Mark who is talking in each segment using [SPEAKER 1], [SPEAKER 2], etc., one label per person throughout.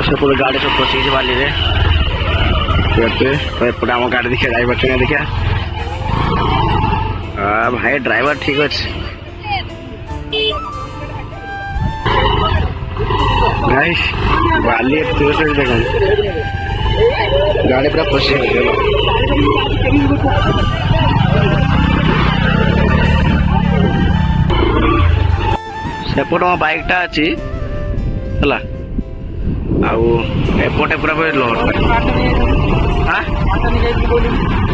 [SPEAKER 1] ସେପଟେ ଗାଡ଼ି ସବୁ ପଶିଛି ବାଲିରେ। ଏପଟେ ଆମ ଗାଡ଼ି ଦେଖିବା ଡ୍ରାଇଭର ଟ୍ରେନ୍ ଦେଖିବା। ଭାଇ ଡ୍ରାଇଭର ଠିକ ଅଛି। ଭାଇ ବାଲି ଦେଖନ୍ତୁ ଗାଡ଼ି ପୁରା ପଶି ସେପଟେ ମୋ ବାଇକଟା ଅଛି ହେଲା। ଆଉ ଏପଟେ ପୁରା ଲୋଡ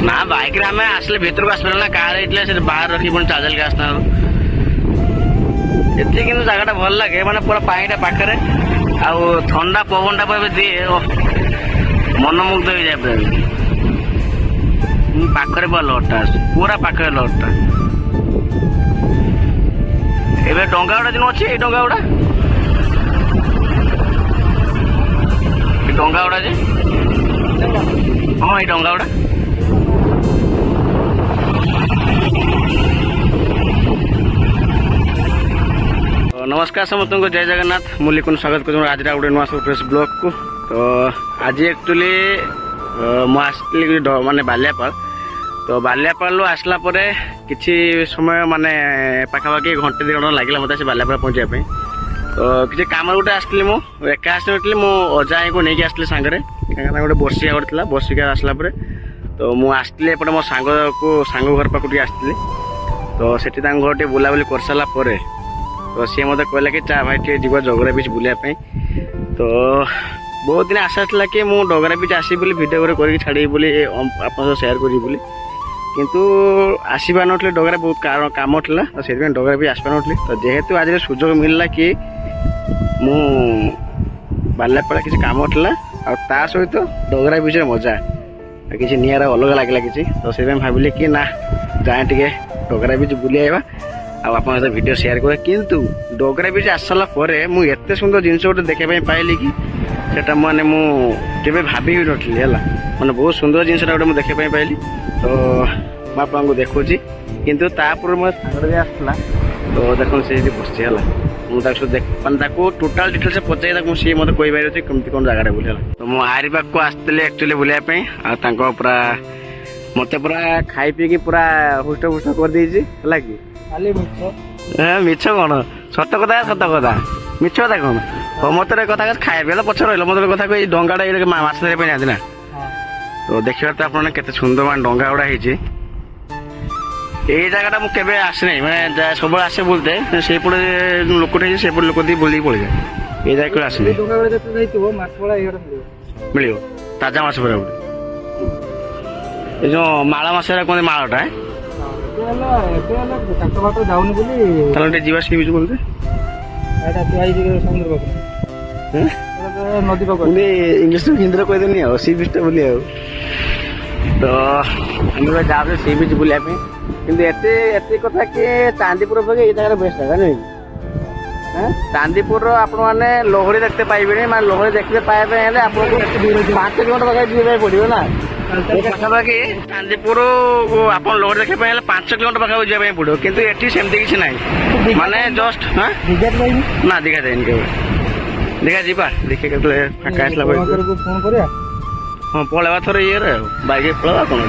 [SPEAKER 1] ନା ବାଇକରେ ଆମେ ଆସିଲେ ଭିତରକୁ ଆସିପାରିଲ ନା। କାର ହେଇଥିଲେ ସେ ବାହାର ରଖିକି ପୁଣି ଚାର୍ଜରକି ଆସିନା। ଏଠି କିନ୍ତୁ ଜାଗାଟା ଭଲ ଲାଗେ, ମାନେ ପୁରା ପାଣିଟା ପାଖରେ ଆଉ ଥଣ୍ଡା ପବନଟା ଏବେ ଦିଏ, ମନମୁଗ୍ଧ ହେଇଯାଏ ପୁରା। ପାଖରେ ପୁରା ଲଡ଼ଟା ଆସେ, ପୁରା ପାଖରେ ଲଡ଼ଟା। ଏବେ ଡଙ୍ଗା ଗୁଡ଼ା ଯେନ ଅଛି, ଏଇ ଡଙ୍ଗା ଗୁଡ଼ା ଯେ ହଁ ଏଇ ଡଙ୍ଗା ଗୁଡ଼ା नमस्कार समस्त को जय जगन्नाथ मुझे स्वागत कर आज गोटे नुआ सब फ्रेश ब्लॉग को। तो आज एक्चुअली मुझे माने बालियापाल। तो बालियापाल आसला परे किसी समय माने पाखापाखि घंटे 2 घंटा लगे मत से बालियापाल पहुँचापी। तो किसी कम गोटे आसली मु एका आसनी मो अजा को लेकिन आसली सांगे गोटे बर्षिका गोटे बर्षिका आसला परे। तो मुझे एपटे मो सांग घर पाक आसती। तो सेठी घर टे बुलाबुली कर सारा पर तो सी मत कहला कि चा भाई टे जीव डगरा बीच बुलापी। तो बहुत दिन आशा था कि मुझे डगरा बीच आसि भिडियो कर छाड़ी आप सेयार करी किंतु आसपार नी डगरा बहुत कम था। तो से डगरा बीच आसपार नी। तो जेहेतु आज सुजोग मिलला कि मु बालियापाल किसी कम था आ सहित डगरा बीच मजा किसी निरा अलग लगे किसी। तो से भाविली कि ना जाए टे डगरा बीच बुली आवा आप वीडियो शेयर करे। किंतु डगरा बीच आसला मुझे सुंदर जिनस गोटे देखा पाइली कि सेटा माने मुझे भाभी भी नी है मैंने बहुत सुंदर जिनसा गोटे मुझे देखा पाइली। तो मुझे देखुची किंतु तापर मो सागर आसला। तो देखो से बसची है मुझे टोटाल डिटेल्स पचाई सी मत कही पार कमी कौन जगह बुले। तो मुझे आरी पाक को आसती एक्चुअली बुलायापी पूरा मत पूरा खाई पी पूरा हुष्ट फुष्ट कर देछि है कि मिछ कौन सत कथा मिछ कथा कौन हो मत कथा खाया पचार रहा मत कथा कही डंगाटा ये माछ धरने जाती ना। तो देखा तो आप सुंदर मान डंगा गुड़ा है जगह मुझे आसना मैं सब आसे बोलते से लोक से लोक दी बोल पड़ जाए ये जगह आसने मिल ताजा माछ पूरा गोटे जो माला माछ कहते मालटा जीवा सी बीच बोलते इंग्लिश हिंदी कहदेनी सी बीच बुले। तो जाऊँ सी बीच बुलापी किंतु एत कथा कि चांदीपुर ये जगह बेस्ट है नहीं चांदीपुर आप लहड़ी देखते पाइबे मैं लहड़ी देखते पाइबे आपको 5 किलोमीटर पाखे जीवा पड़ो ना पाखापाखि चांदीपुर आप लहड़ी देखा 5 किलोमीटर पाखा जावाई पड़ो किंतु एटी सेमती किसी ना माने जस्ट ना दीघा जाए के दीघा जा देखिए फाँका आसला हाँ पलैबा थोड़ा ये बैक पलैबा कौन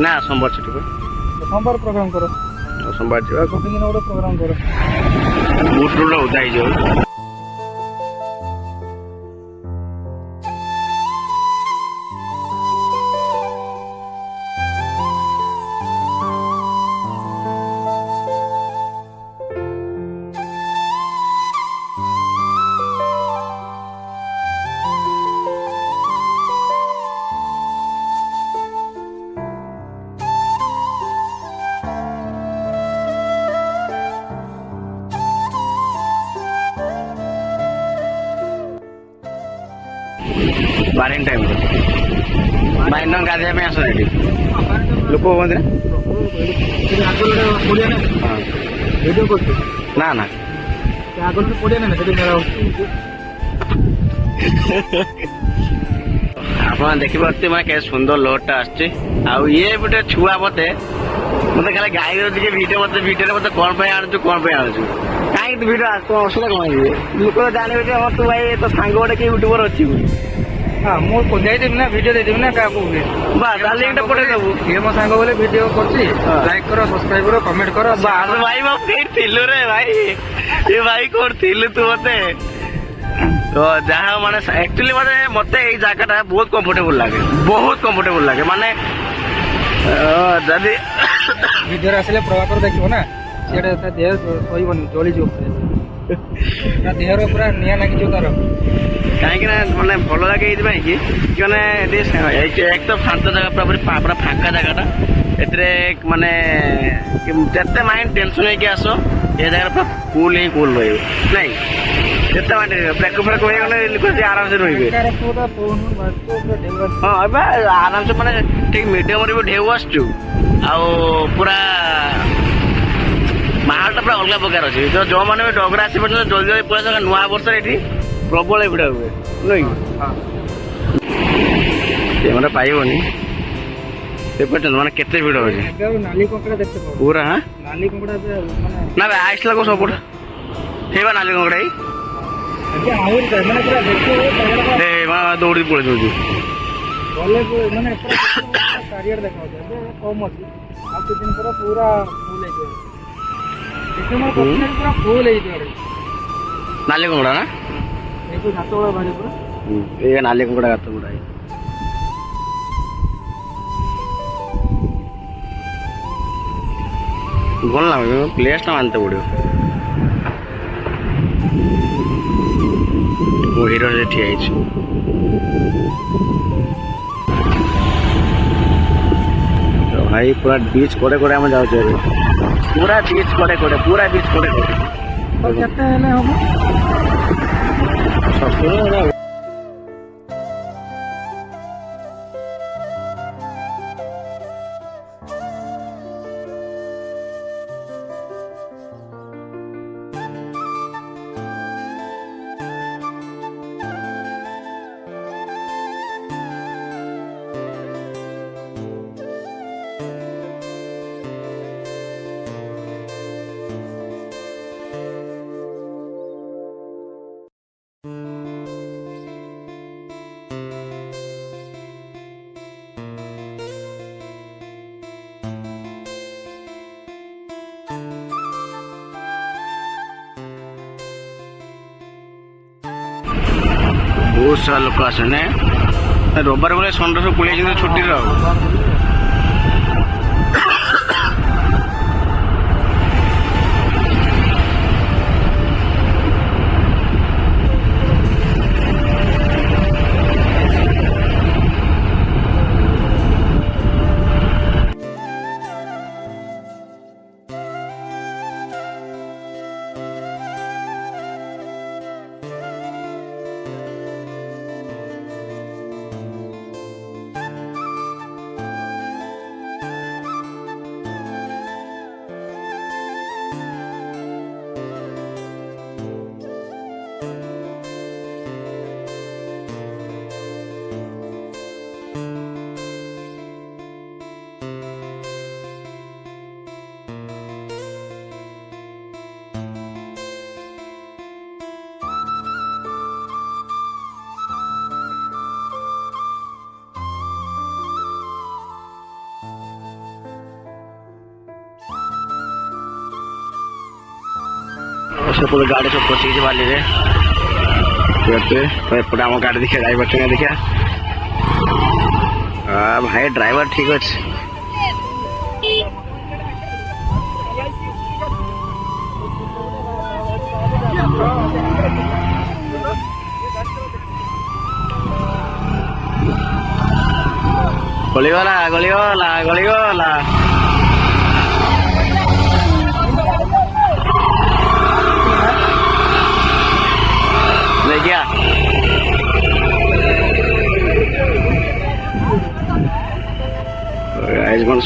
[SPEAKER 1] ना सोमवार छुट्टी
[SPEAKER 2] सोमवार प्रोग्राम करो
[SPEAKER 1] सोमवार जा
[SPEAKER 2] प्रोग्राम करो
[SPEAKER 1] बुट रोड उदा हो बारिंग टाइम बाइन गाधे आस लोक ना ना आप देखिए मैं क्या सुंदर लहरटा आए गोटे छुआ मत ମତେ ଖାଲି ଗାଈ ଟିକେ ଭିଡ଼ିଓରେ ମତେ କଣ ପାଇଁ ଆଣୁଛୁ କାହିଁକି ତୁ ଭିଡ଼ିଓ ତୋ ଅସୁବିଧା କଣ ହେଇଯିବେ ଲୋକ ତ ଜାଣିବେ ଯେ ହଁ ତୁ ଭାଇ ତୋ ସାଙ୍ଗ ଗୋଟେ କିଏ ୟୁଟ୍ୟୁବର ଅଛି ବୋଲି।
[SPEAKER 2] ହଁ ମୁଁ ଦେଇଦେବି ନା ଭିଡ଼ିଓ ଦେଇଦେବି ନା କାହାକୁ
[SPEAKER 1] ବା ତାହେଲେ ଏଇଟା ପଠେଇଦେବୁ।
[SPEAKER 2] ଇଏ ମୋ ସାଙ୍ଗ ବୋଲେ ଭିଡ଼ିଓ କରୁଛି, ଲାଇକ୍ କର, ସବସ୍କ୍ରାଇବ କର, କମେଣ୍ଟ କର।
[SPEAKER 1] ବାସ ଭାଇ ମୋ ଫେର ଥିଲୁ ରେ ଭାଇ, ଏ ଭାଇ କୋଉଠି ଥିଲୁ ତୁ ମତେ। ତ ଯାହା ମାନେ ଆକ୍ଚୁଆଲି ମତେ ଏଇ ଜାଗାଟା ବହୁତ କମ୍ଫର୍ଟେବୁଲ ଲାଗେ ମାନେ ଯଦି
[SPEAKER 2] ଭିଡ଼ିଓରେ ଆସିଲେ ପ୍ରଭାକର ଦେଖିବ ନା, ସିଆଡ଼େ ତା ଦେହ ସହିବନି, ଜଳିଯିବ, ତା ଦେହର ପୁରା ନିଆଁ ଲାଗିଯିବ ତାର।
[SPEAKER 1] କାହିଁକି ନା ମାନେ ଭଲ ଲାଗେ ଏଇଥିପାଇଁ କି ମାନେ ଏକ ତ ଶାନ୍ତ ଜାଗା ପୁରା ଫାଙ୍କା ଜାଗାଟା, ଏଥିରେ ମାନେ ଯେତେ ମାଇଣ୍ଡ ଟେନସନ ହେଇକି ଆସ ଏ ଜାଗାରେ ପୁରା କୁଲ ରହିବ ନାଇଁ। ଯେତେ ମାଇଣ୍ଡ ବ୍ରେକ ହେଇଗଲେ ଲୋକ ଆରାମସେ ରହିବେ। ହଁ ଏବେ ଆରାମସେ ମାନେ ଠିକ ମିଡିୟମରେ ବି ଢେଉ ଆସୁଛୁ, ଆଉ ପୁରା ମାହୋଲଟା ପୁରା ଅଲଗା ପ୍ରକାର ଅଛି। ତ ଯୋଉମାନେ ବି ଡଗରା ଆସି ପାରୁଛନ୍ତି ଜଲ୍ଦି ପଳେଇ ନୂଆ ବର୍ଷରେ ଏଠି ପ୍ରବଳ ଭିଡ଼ ହୁଏ ନୁହେଁ କି? ସେମାନେ ପାଇବନି ଦେଖୁଛନ୍ତି ମାନେ କେତେ ଭିଡ଼ ହଉଛି
[SPEAKER 2] ନାଲି କଙ୍କଡ଼ା ଦେଖତେ ପାବ
[SPEAKER 1] ପୁରା। ହଁ
[SPEAKER 2] ନାଲି କଙ୍କଡ଼ା
[SPEAKER 1] ନା ଭାଇ ଆସିଲା କୋଉ ସବୁ ହେଇବା ନାଲି କଙ୍କଡ଼ା
[SPEAKER 2] ଆହୁରି ମାନେ ପୁରା
[SPEAKER 1] ଦୌଡ଼ି ପଳେଇ ଯାଉଛି।
[SPEAKER 2] ଗଲେ ମାନେ ଚାରିଆଡ଼େ ଦେଖାଯାଉଛି, ଏବେ କମ୍ ଅଛି, ଆଉ କିଛି ଦିନ ପରେ ପୁରା ଫୁଲ ହେଇଯିବ। ପୁରା ଫୁଲ ହେଇଯିବ
[SPEAKER 1] ନାଲି କଙ୍କଡ଼ା ନା
[SPEAKER 2] ଏଇ ଘାଟ ଗୁଡ଼ା ବାହାରି ପୁରା।
[SPEAKER 1] ଏ ନାଲି କଙ୍କଡ଼ା ଗାତ ଗୁଡ଼ା ଭଲ ଲାଗୁଛି, ପ୍ଲେସ୍ଟା ମାନିତେ ପଡ଼ିବ। ମୁଁ ହିରୋ ଠିଆ ହେଇଛି। ଭାଇ ପୁରା ବିଚ୍ କଡ଼େ ଆମେ ଯାଉଛୁ ଏବେ, ପୁରା ବିଚ୍ କଡ଼େ
[SPEAKER 2] କେତେ ହେଲେ ହବ?
[SPEAKER 1] ବହୁତ ସାରା ଲୋକ ଆସେନେ ରବିବାର ବେଳେ ସଣ୍ଡେ ସବୁ ପଳେଇ ଯାଇଛନ୍ତି ଛୁଟିରେ ଆଉ। ସେପଟେ ଗାଡ଼ି ସବୁ ପଶିଛି ବାଲିରେ, ଏପଟେ ଆମ ଗାଡ଼ି ଦେଖିବା ଡ୍ରାଇଭର ଟା ଦେଖିବା। ଭାଇ ଡ୍ରାଇଭର ଠିକ ଅଛି। ଗଳିଗଲା ଦେଖିଆ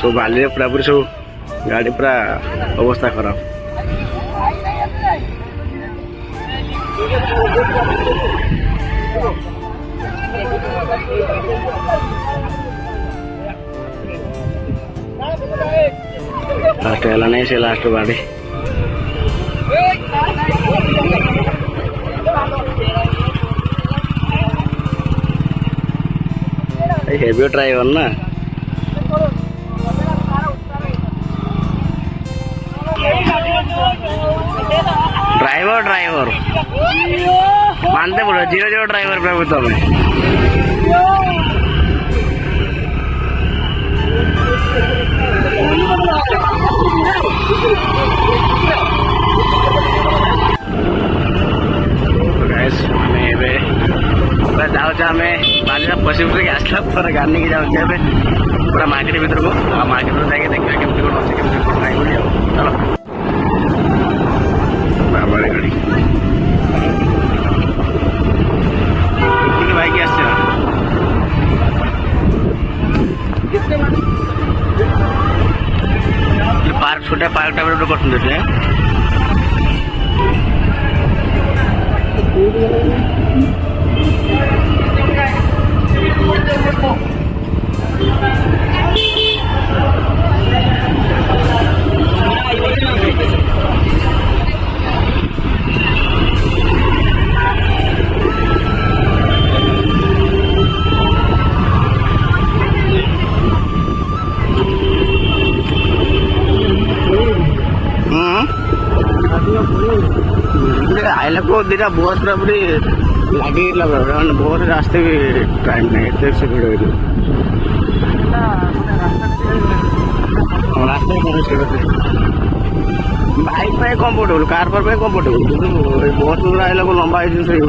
[SPEAKER 1] ସବୁ ବାଲିରେ ପୁରାପୁରି ସବୁ ଗାଡ଼ି ପୁରା ଅବସ୍ଥା ଖରାପ। ଲାଷ୍ଟ ହେଲା ନାହିଁ ସେ ଲାଷ୍ଟ ବାଡ଼ି हेवी ड्राइवर ना ड्राइवर मानते बोलो 0-0 ड्राइवर प्रभुत्व में जाऊँ आम बाजार पशु आसला गाड़ी की जाऊँ पूरा मार्केट भर को मार्केट जाके देखा केमती कौन अच्छे केमती कौन खाई चलो बाबा गाड़ी भाई की पार्क छोटा पार्क टाइप करते आइला को दिटा बहुत पूरा पूरी लगी बहुत रास्ते भी टाइम नहीं से भिड़ रास्ते बाइक पे कंफर्टेबल कार पर कंफर्टेबल बहुत दूर आइला को लंबा है से